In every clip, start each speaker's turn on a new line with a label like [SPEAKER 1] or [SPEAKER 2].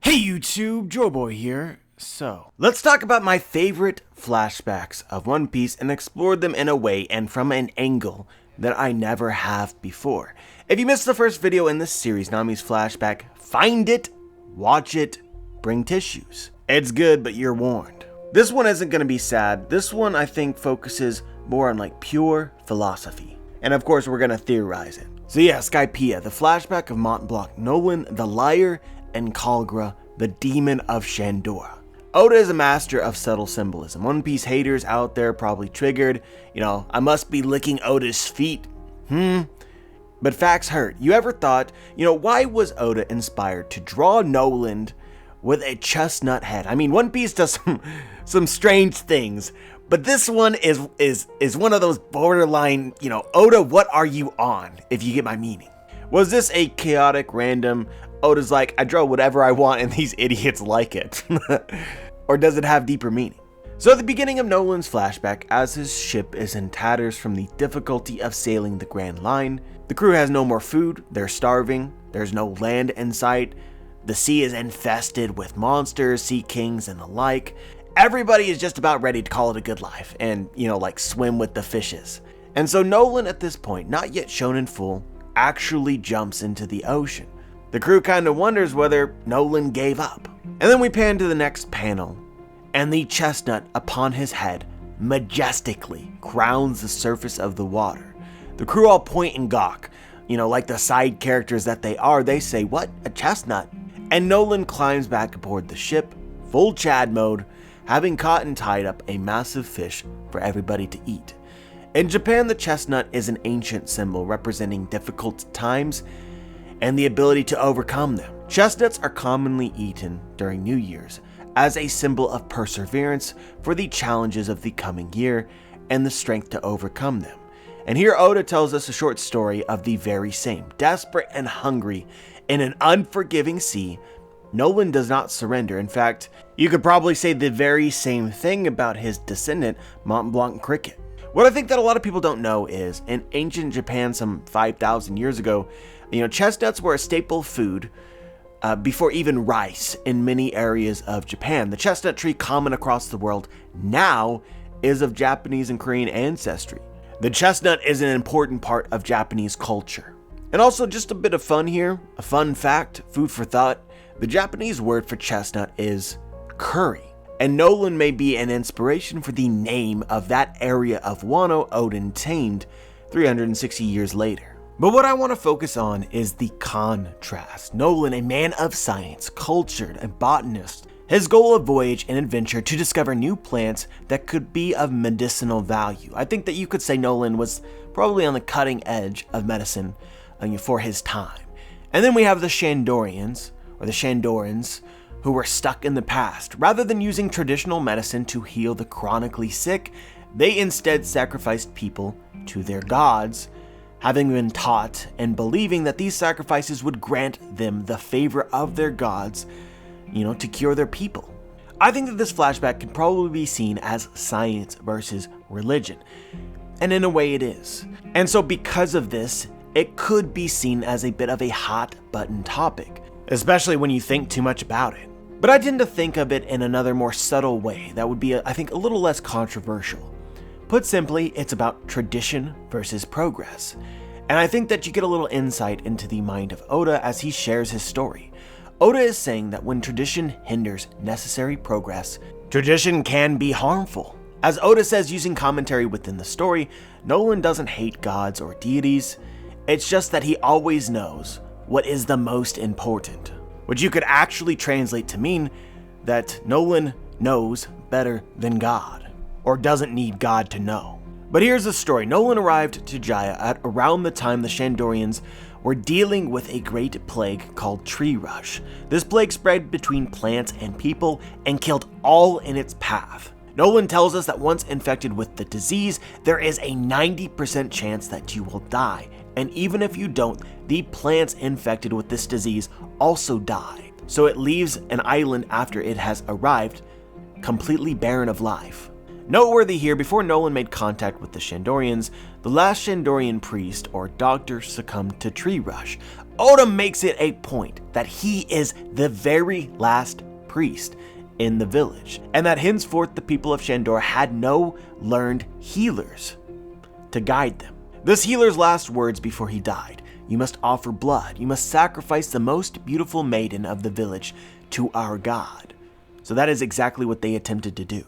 [SPEAKER 1] Hey YouTube, Joeboy here. So, let's talk about my favorite flashbacks of One Piece and explore them in a way and from an angle that I never have before. If you missed the first video in this series, Nami's flashback, find it, watch it, bring tissues. It's good, but you're warned. This one isn't going to be sad. This one I think focuses more on like pure philosophy. And of course we're going to theorize it. So yeah, Skypiea, the flashback of Mont Blanc, Noland, the liar, and Kalgra, the demon of Shandora. Oda is a master of subtle symbolism. One Piece haters out there probably triggered, I must be licking Oda's feet. But facts hurt. You ever thought, why was Oda inspired to draw Noland with a chestnut head? I mean, One Piece does some strange things, but this one is one of those borderline, Oda, what are you on, if you get my meaning? Was this a chaotic, random, Oda's like, I draw whatever I want and these idiots like it? Or does it have deeper meaning? So at the beginning of Noland's flashback, as his ship is in tatters from the difficulty of sailing the Grand Line, the crew has no more food, they're starving, there's no land in sight, the sea is infested with monsters, sea kings, and the like. Everybody is just about ready to call it a good life and, swim with the fishes. And so Noland at this point, not yet shown in full, actually jumps into the ocean. The crew kind of wonders whether Noland gave up. And then we pan to the next panel, and the chestnut upon his head majestically crowns the surface of the water. The crew all point and gawk, like the side characters that they are. They say, what, a chestnut? And Noland climbs back aboard the ship, full Chad mode, having caught and tied up a massive fish for everybody to eat. In Japan, the chestnut is an ancient symbol representing difficult times and the ability to overcome them. Chestnuts are commonly eaten during New Year's as a symbol of perseverance for the challenges of the coming year and the strength to overcome them. And here Oda tells us a short story of the very same. Desperate and hungry in an unforgiving sea, Noland does not surrender. In fact, you could probably say the very same thing about his descendant, Mont Blanc Cricket. What I think that a lot of people don't know is, in ancient Japan some 5,000 years ago, chestnuts were a staple food before even rice in many areas of Japan. The chestnut tree, common across the world now, is of Japanese and Korean ancestry. The chestnut is an important part of Japanese culture. And also, just a bit of fun here, a fun fact, food for thought, the Japanese word for chestnut is curry. And Noland may be an inspiration for the name of that area of Wano Odin tamed 360 years later. But what I want to focus on is the contrast. Noland, a man of science, cultured, a botanist. His goal of voyage and adventure to discover new plants that could be of medicinal value. I think that you could say Noland was probably on the cutting edge of medicine for his time. And then we have the Shandorians, or the Shandorans, who were stuck in the past. Rather than using traditional medicine to heal the chronically sick, they instead sacrificed people to their gods, having been taught and believing that these sacrifices would grant them the favor of their gods, to cure their people. I think that this flashback can probably be seen as science versus religion, and in a way it is. And so because of this, it could be seen as a bit of a hot button topic, especially when you think too much about it. But I tend to think of it in another more subtle way that would be, I think, a little less controversial. Put simply, it's about tradition versus progress. And I think that you get a little insight into the mind of Oda as he shares his story. Oda is saying that when tradition hinders necessary progress, tradition can be harmful. As Oda says using commentary within the story, Noland doesn't hate gods or deities. It's just that he always knows what is the most important. Which you could actually translate to mean that Noland knows better than God, or doesn't need God to know. But here's the story. Noland arrived to Jaya at around the time the Shandorians were dealing with a great plague called tree rush. This plague spread between plants and people and killed all in its path. Noland tells us that once infected with the disease, there is a 90% chance that you will die. And even if you don't, the plants infected with this disease also die. So it leaves an island after it has arrived completely barren of life. Noteworthy here, before Noland made contact with the Shandorians, the last Shandorian priest or doctor succumbed to tree rush. Oda makes it a point that he is the very last priest in the village, and that henceforth the people of Shandor had no learned healers to guide them. This healer's last words before he died: "You must offer blood, you must sacrifice the most beautiful maiden of the village to our god." So that is exactly what they attempted to do.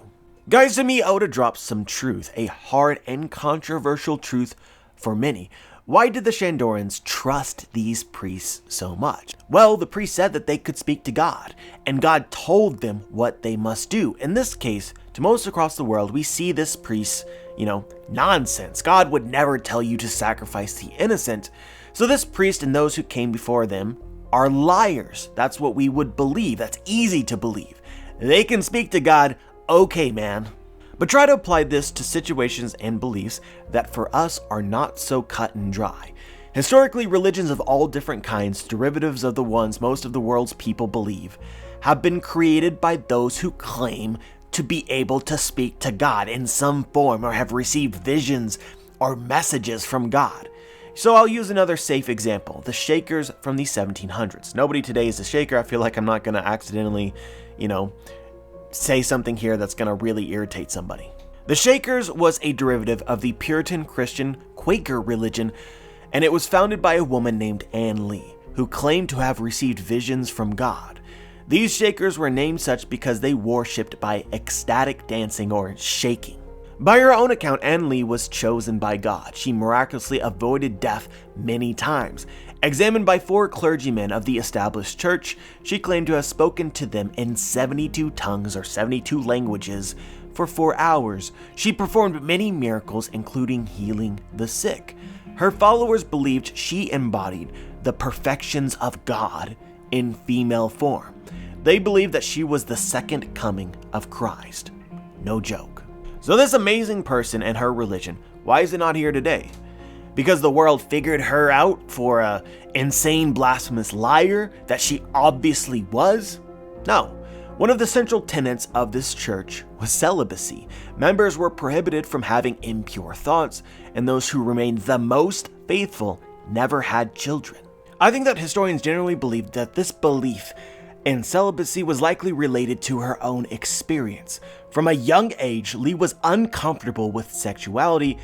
[SPEAKER 1] Guys, to me, Oda drops some truth, a hard and controversial truth for many. Why did the Shandorans trust these priests so much? Well, the priests said that they could speak to God, and God told them what they must do. In this case, to most across the world, we see this priest, nonsense. God would never tell you to sacrifice the innocent. So this priest and those who came before them are liars. That's what we would believe. That's easy to believe. They can speak to God. Okay, man. But try to apply this to situations and beliefs that for us are not so cut and dry. Historically, religions of all different kinds, derivatives of the ones most of the world's people believe, have been created by those who claim to be able to speak to God in some form or have received visions or messages from God. So I'll use another safe example, the Shakers from the 1700s. Nobody today is a Shaker. I feel like I'm not going to accidentally, say something here that's going to really irritate somebody. The Shakers was a derivative of the Puritan Christian Quaker religion, and it was founded by a woman named Anne Lee, who claimed to have received visions from God. These Shakers were named such because they worshipped by ecstatic dancing or shaking. By her own account, Anne Lee was chosen by God. She miraculously avoided death many times. Examined by 4 clergymen of the established church, she claimed to have spoken to them in 72 tongues or 72 languages for 4 hours. She performed many miracles, including healing the sick. Her followers believed she embodied the perfections of God in female form. They believed that she was the second coming of Christ. No joke. So this amazing person and her religion, why is it not here today? Because the world figured her out for a insane blasphemous liar that she obviously was? No. One of the central tenets of this church was celibacy. Members were prohibited from having impure thoughts, and those who remained the most faithful never had children. I think that historians generally believe that this belief in celibacy was likely related to her own experience. From a young age, Lee was uncomfortable with sexuality,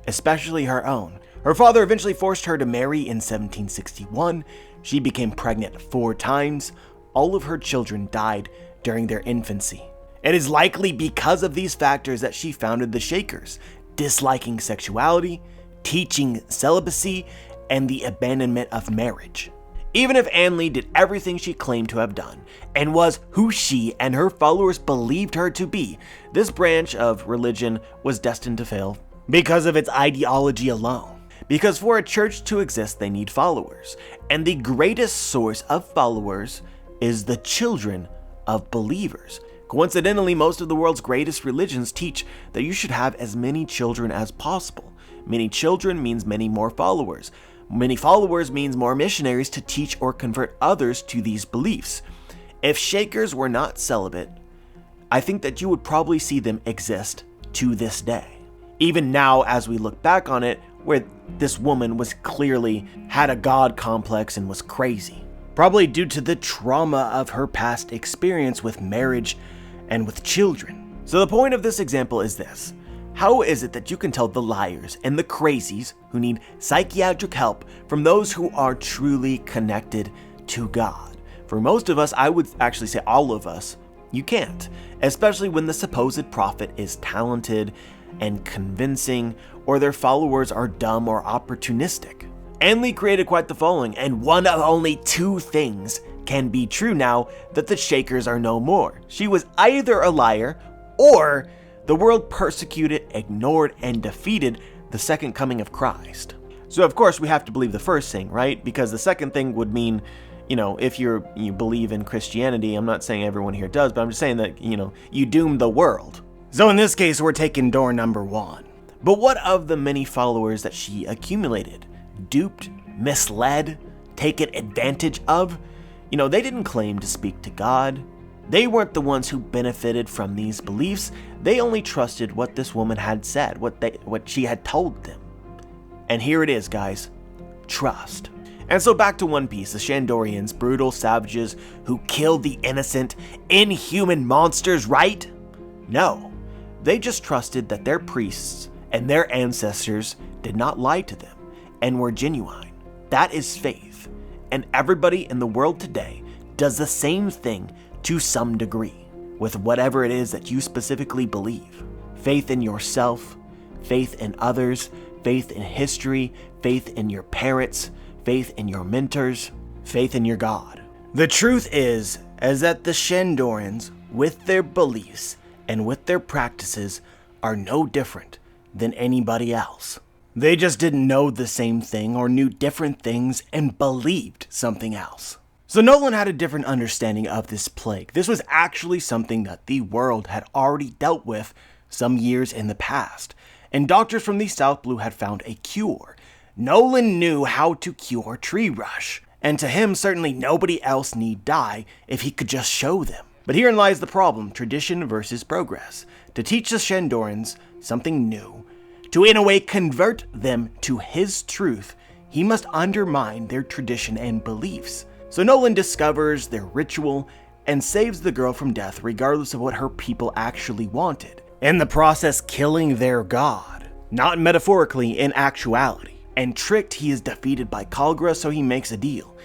[SPEAKER 1] especially her own. Her father eventually forced her to marry in 1761. She became pregnant 4 times. All of her children died during their infancy. It is likely because of these factors that she founded the Shakers, disliking sexuality, teaching celibacy, and the abandonment of marriage. Even if Anne Lee did everything she claimed to have done, and was who she and her followers believed her to be, this branch of religion was destined to fail because of its ideology alone. Because for a church to exist, they need followers. And the greatest source of followers is the children of believers. Coincidentally, most of the world's greatest religions teach that you should have as many children as possible. Many children means many more followers. Many followers means more missionaries to teach or convert others to these beliefs. If Shakers were not celibate, I think that you would probably see them exist to this day. Even now, as we look back on it, where this woman was clearly had a god complex and was crazy. Probably due to the trauma of her past experience with marriage and with children. So the point of this example is this. How is it that you can tell the liars and the crazies who need psychiatric help from those who are truly connected to God? For most of us, I would actually say all of us, you can't. Especially when the supposed prophet is talented and convincing, or their followers are dumb or opportunistic. Anne Lee created quite the following, and one of only 2 things can be true now that the Shakers are no more. She was either a liar, or the world persecuted, ignored, and defeated the second coming of Christ. So of course we have to believe the first thing, right? Because the second thing would mean, if you believe in Christianity, I'm not saying everyone here does, but I'm just saying that, you doom the world. So in this case, we're taking door number 1. But what of the many followers that she accumulated? Duped, misled, taken advantage of? They didn't claim to speak to God. They weren't the ones who benefited from these beliefs. They only trusted what this woman had said, what she had told them. And here it is, guys. Trust. And so back to One Piece, the Shandorians, brutal savages who killed the innocent, inhuman monsters, right? No. They just trusted that their priests and their ancestors did not lie to them and were genuine. That is faith. And everybody in the world today does the same thing to some degree, with whatever it is that you specifically believe. Faith in yourself, faith in others, faith in history, faith in your parents, faith in your mentors, faith in your God. The truth is that the Shandorians, with their beliefs and with their practices, are no different than anybody else. They just didn't know the same thing or knew different things and believed something else. So Noland had a different understanding of this plague. This was actually something that the world had already dealt with some years in the past, and doctors from the South Blue had found a cure. Noland knew how to cure tree rush, and to him certainly nobody else need die if he could just show them. But herein lies the problem, tradition versus progress. To teach the Shandorians something new, to in a way convert them to his truth, he must undermine their tradition and beliefs. So Noland discovers their ritual and saves the girl from death regardless of what her people actually wanted, in the process killing their god, not metaphorically, in actuality. And tricked, he is defeated by Kalgra, so he makes a deal.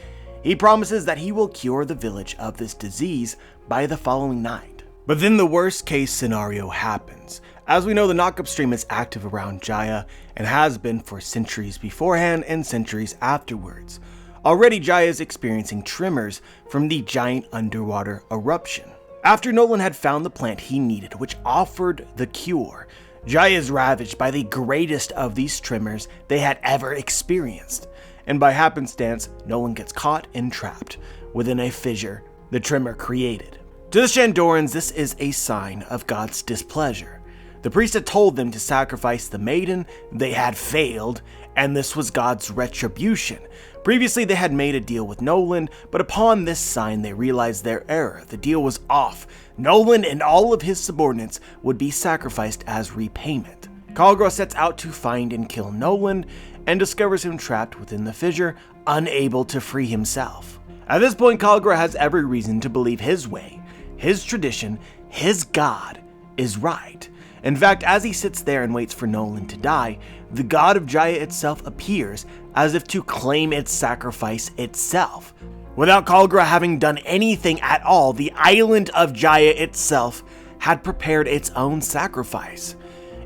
[SPEAKER 1] He promises that he will cure the village of this disease by the following night. But then the worst case scenario happens. As we know, the knockup stream is active around Jaya and has been for centuries beforehand and centuries afterwards. Already Jaya is experiencing tremors from the giant underwater eruption. After Noland had found the plant he needed, which offered the cure, Jaya is ravaged by the greatest of these tremors they had ever experienced. And by happenstance, Noland gets caught and trapped within a fissure the tremor created. To the Shandorians, this is a sign of God's displeasure. The priest had told them to sacrifice the maiden, they had failed, and this was God's retribution. Previously, they had made a deal with Noland, but upon this sign, they realized their error. The deal was off. Noland and all of his subordinates would be sacrificed as repayment. Kalgra sets out to find and kill Noland, and discovers him trapped within the fissure, unable to free himself. At this point, Kalgra has every reason to believe his way, his tradition, his God is right. In fact, as he sits there and waits for Noland to die, the god of Jaya itself appears as if to claim its sacrifice itself. Without Kalgra having done anything at all, the island of Jaya itself had prepared its own sacrifice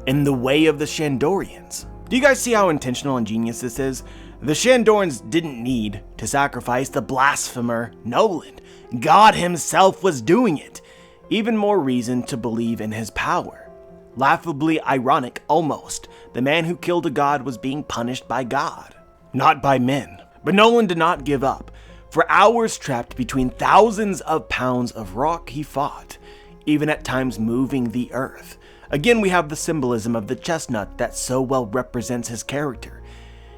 [SPEAKER 1] in the way of the Shandorians. Do you guys see how intentional and genius this is? The Shandorians didn't need to sacrifice the blasphemer Noland. God himself was doing it. Even more reason to believe in his power. Laughably ironic, almost. The man who killed a god was being punished by God, not by men. But Noland did not give up. For hours trapped between thousands of pounds of rock, he fought, even at times moving the earth. Again, we have the symbolism of the chestnut that so well represents his character.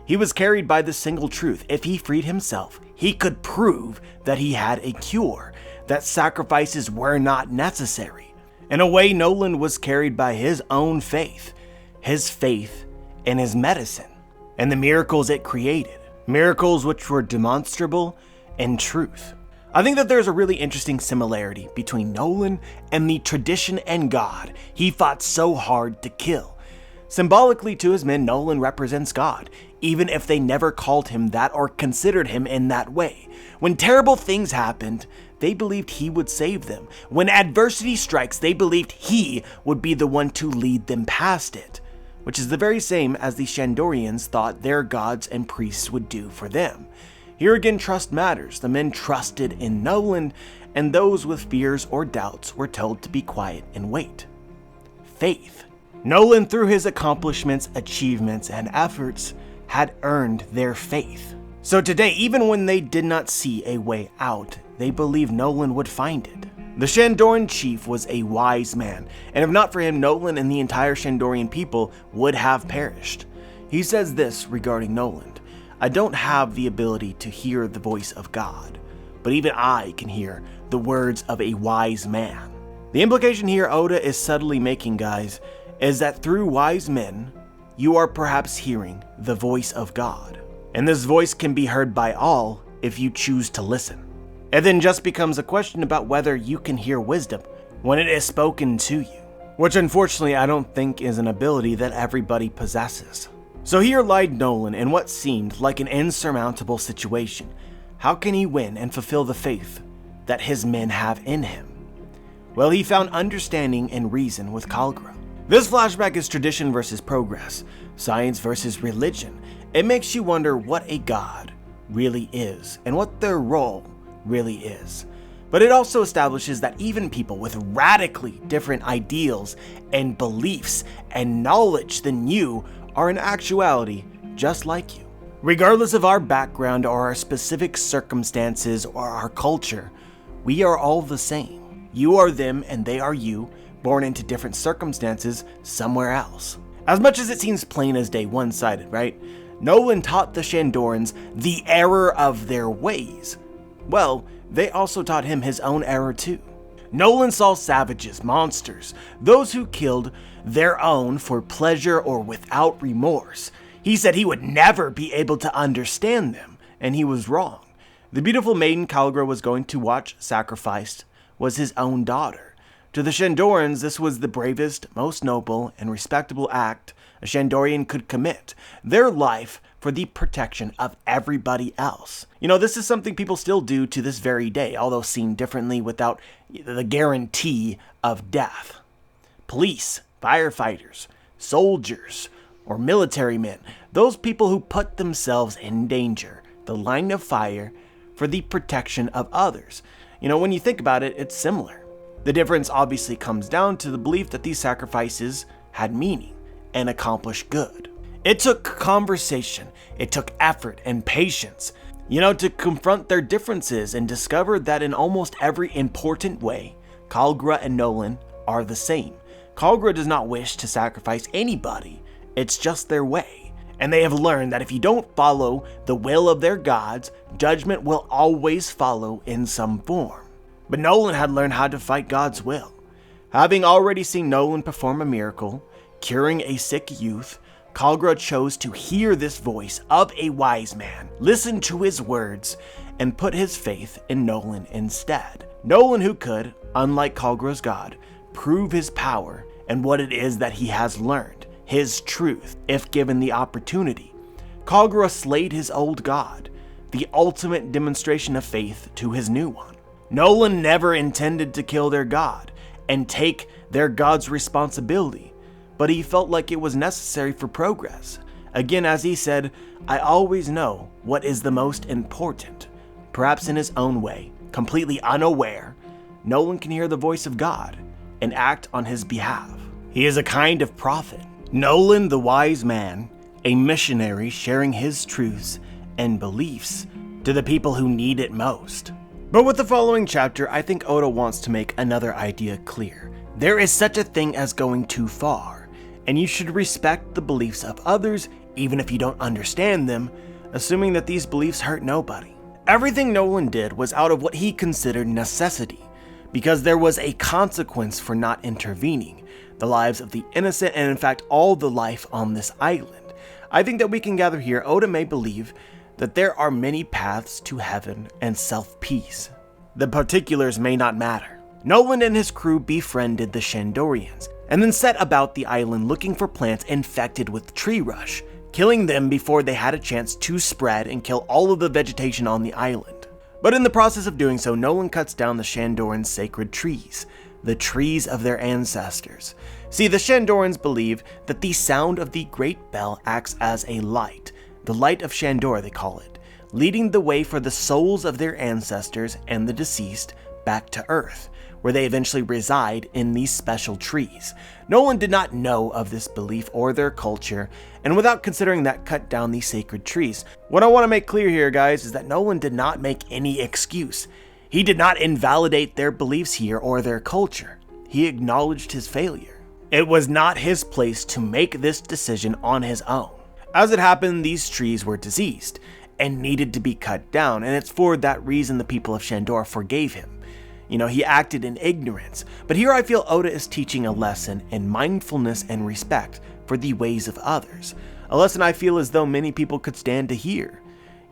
[SPEAKER 1] He was carried by the single truth. If he freed himself, he could prove that he had a cure, that sacrifices were not necessary. In a way, Noland was carried by his own faith in his medicine, and the miracles it created. Miracles which were demonstrable in truth. I think that there's a really interesting similarity between Noland and the tradition and God he fought so hard to kill. Symbolically to his men, Noland represents God, even if they never called him that or considered him in that way. When terrible things happened, they believed he would save them. When adversity strikes, they believed he would be the one to lead them past it, which is the very same as the Shandorians thought their gods and priests would do for them. Here again, trust matters. The men trusted in Noland, and those with fears or doubts were told to be quiet and wait. Faith. Noland, through his accomplishments, achievements, and efforts, had earned their faith. So today, even when they did not see a way out, they believed Noland would find it. The Shandorian chief was a wise man, and if not for him, Noland and the entire Shandorian people would have perished. He says this regarding Noland: "I don't have the ability to hear the voice of God, but even I can hear the words of a wise man. The implication here Oda is subtly making, guys, is that through wise men, you are perhaps hearing the voice of God. And this voice can be heard by all if you choose to listen. It then just becomes a question about whether you can hear wisdom when it is spoken to you, which unfortunately I don't think is an ability that everybody possesses. So here lied Noland in what seemed like an insurmountable situation. How can he win and fulfill the faith that his men have in him? Well, he found understanding and reason with Kalgra. This flashback is tradition versus progress, science versus religion. It makes you wonder what a god really is and what their role really is. But it also establishes that even people with radically different ideals and beliefs and knowledge than you are in actuality just like you. Regardless of our background or our specific circumstances or our culture, we are all the same. You are them and they are you, born into different circumstances somewhere else. As much as it seems plain as day, one-sided, right? Noland taught the Shandorans the error of their ways. Well, they also taught him his own error too. Noland saw savages, monsters, those who killed their own for pleasure or without remorse. He said he would never be able to understand them, and he was wrong. The beautiful maiden Kalgra was going to watch sacrificed was his own daughter. To the Shandorans, this was the bravest, most noble, and respectable act a Shandorian could commit. Their life for the protection of everybody else. You know, this is something people still do to this very day, although seen differently without the guarantee of death. Police, firefighters, soldiers, or military men, those people who put themselves in danger, the line of fire, for the protection of others. You know, when you think about it, it's similar. The difference obviously comes down to the belief that these sacrifices had meaning and accomplished good. It took conversation, it took effort and patience, you know, to confront their differences and discover that in almost every important way, Kalgra and Noland are the same. Kalgra does not wish to sacrifice anybody, it's just their way. And they have learned that if you don't follow the will of their gods, judgment will always follow in some form. But Noland had learned how to fight God's will. Having already seen Noland perform a miracle, curing a sick youth, Kalgra chose to hear this voice of a wise man, listen to his words, and put his faith in Noland instead. Noland who could, unlike Kalgra's god, prove his power and what it is that he has learned, his truth, if given the opportunity. Kalgra slayed his old god, the ultimate demonstration of faith to his new one. Noland never intended to kill their god and take their god's responsibility, but he felt like it was necessary for progress. Again, as he said, I always know what is the most important. Perhaps in his own way, completely unaware, Noland can hear the voice of God and act on his behalf. He is a kind of prophet. Noland the wise man, a missionary sharing his truths and beliefs to the people who need it most. But with the following chapter, I think Oda wants to make another idea clear. There is such a thing as going too far, and you should respect the beliefs of others even if you don't understand them, assuming that these beliefs hurt nobody. Everything Noland did was out of what he considered necessity, because there was a consequence for not intervening, the lives of the innocent and in fact all the life on this island. I think that we can gather here Oda may believe that there are many paths to heaven and self-peace. The particulars may not matter. Noland and his crew befriended the Shandorians, and then set about the island looking for plants infected with tree rush, killing them before they had a chance to spread and kill all of the vegetation on the island. But in the process of doing so, Noland cuts down the Shandorans' sacred trees, the trees of their ancestors. See, the Shandorans believe that the sound of the great bell acts as a light, the light of Shandor they call it, leading the way for the souls of their ancestors and the deceased back to Earth, where they eventually reside in these special trees. Noland did not know of this belief or their culture, and without considering that, cut down these sacred trees. What I want to make clear here, guys, is that Noland did not make any excuse. He did not invalidate their beliefs here or their culture. He acknowledged his failure. It was not his place to make this decision on his own. As it happened, these trees were diseased and needed to be cut down, and it's for that reason the people of Shandor forgave him. He acted in ignorance. But here I feel Oda is teaching a lesson in mindfulness and respect for the ways of others. A lesson I feel as though many people could stand to hear.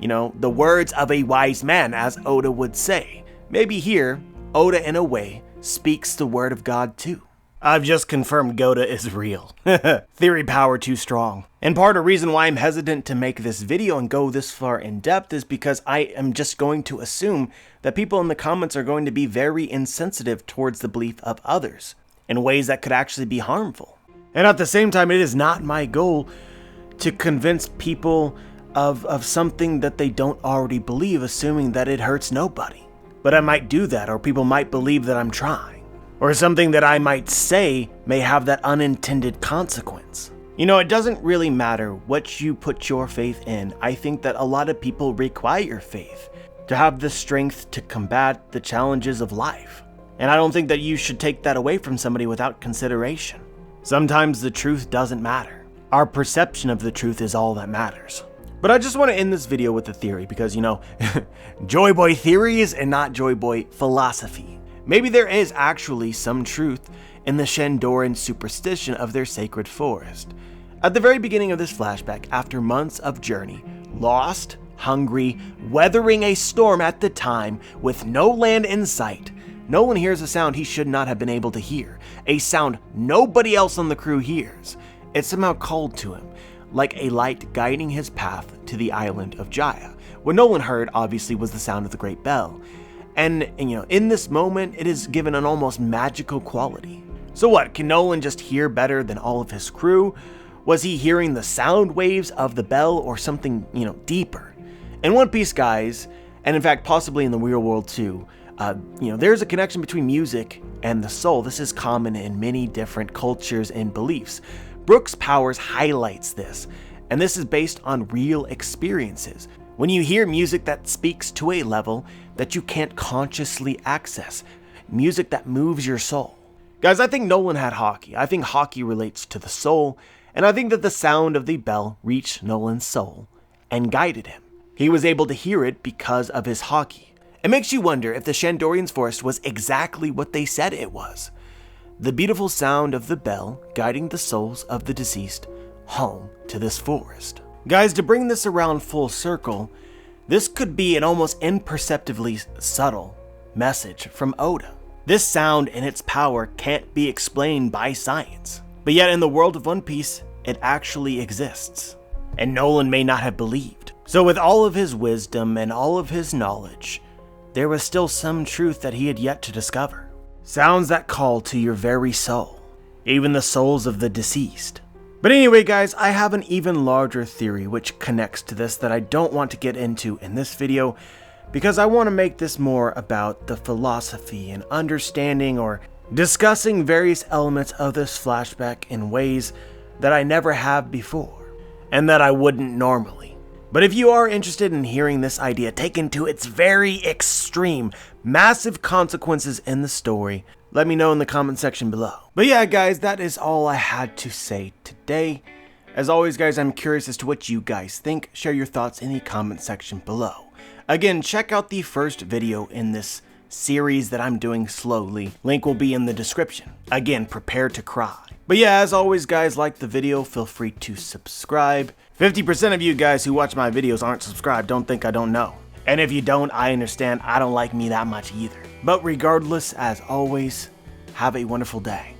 [SPEAKER 1] The words of a wise man, as Oda would say. Maybe here, Oda in a way speaks the word of God too. I've just confirmed Goda is real. Theory power too strong. And part of the reason why I'm hesitant to make this video and go this far in depth is because I am just going to assume that people in the comments are going to be very insensitive towards the belief of others in ways that could actually be harmful. And at the same time, it is not my goal to convince people of something that they don't already believe, assuming that it hurts nobody. But I might do that, or people might believe that I'm trying. Or something that I might say may have that unintended consequence. It doesn't really matter what you put your faith in. I think that a lot of people require faith to have the strength to combat the challenges of life. And I don't think that you should take that away from somebody without consideration. Sometimes the truth doesn't matter. Our perception of the truth is all that matters. But I just want to end this video with a theory because, Joy Boy theories and not Joy Boy philosophy. Maybe there is actually some truth in the Shandoran superstition of their sacred forest. At the very beginning of this flashback, after months of journey, lost, hungry, weathering a storm at the time, with no land in sight, Noland hears a sound he should not have been able to hear, a sound nobody else on the crew hears. It somehow called to him, like a light guiding his path to the island of Jaya. What Noland heard, obviously, was the sound of the great bell. And in this moment, it is given an almost magical quality. So what, can Noland just hear better than all of his crew? Was he hearing the sound waves of the bell or something, deeper? In One Piece, guys, and in fact, possibly in the real world too, there's a connection between music and the soul. This is common in many different cultures and beliefs. Brooks Powers highlights this, and this is based on real experiences. When you hear music that speaks to a level that you can't consciously access, music that moves your soul. Guys, I think Noland had Haki. I think Haki relates to the soul, and I think that the sound of the bell reached Noland's soul and guided him. He was able to hear it because of his Haki. It makes you wonder if the Shandorian's forest was exactly what they said it was. The beautiful sound of the bell guiding the souls of the deceased home to this forest. Guys, to bring this around full circle, this could be an almost imperceptibly subtle message from Oda. This sound and its power can't be explained by science. But yet in the world of One Piece, it actually exists. And Noland may not have believed. So with all of his wisdom and all of his knowledge, there was still some truth that he had yet to discover. Sounds that call to your very soul, even the souls of the deceased. But anyway, guys, I have an even larger theory which connects to this that I don't want to get into in this video because I want to make this more about the philosophy and understanding or discussing various elements of this flashback in ways that I never have before and that I wouldn't normally. But if you are interested in hearing this idea taken to its very extreme, massive consequences in the story, let me know in the comment section below. But yeah, guys, that is all I had to say today. As always, guys, I'm curious as to what you guys think. Share your thoughts in the comment section below. Again, check out the first video in this series that I'm doing slowly. Link will be in the description. Again, prepare to cry. But yeah, as always, guys, like the video, feel free to subscribe. 50% of you guys who watch my videos aren't subscribed. Don't think I don't know. And if you don't, I understand. I don't like me that much either. But regardless, as always, have a wonderful day.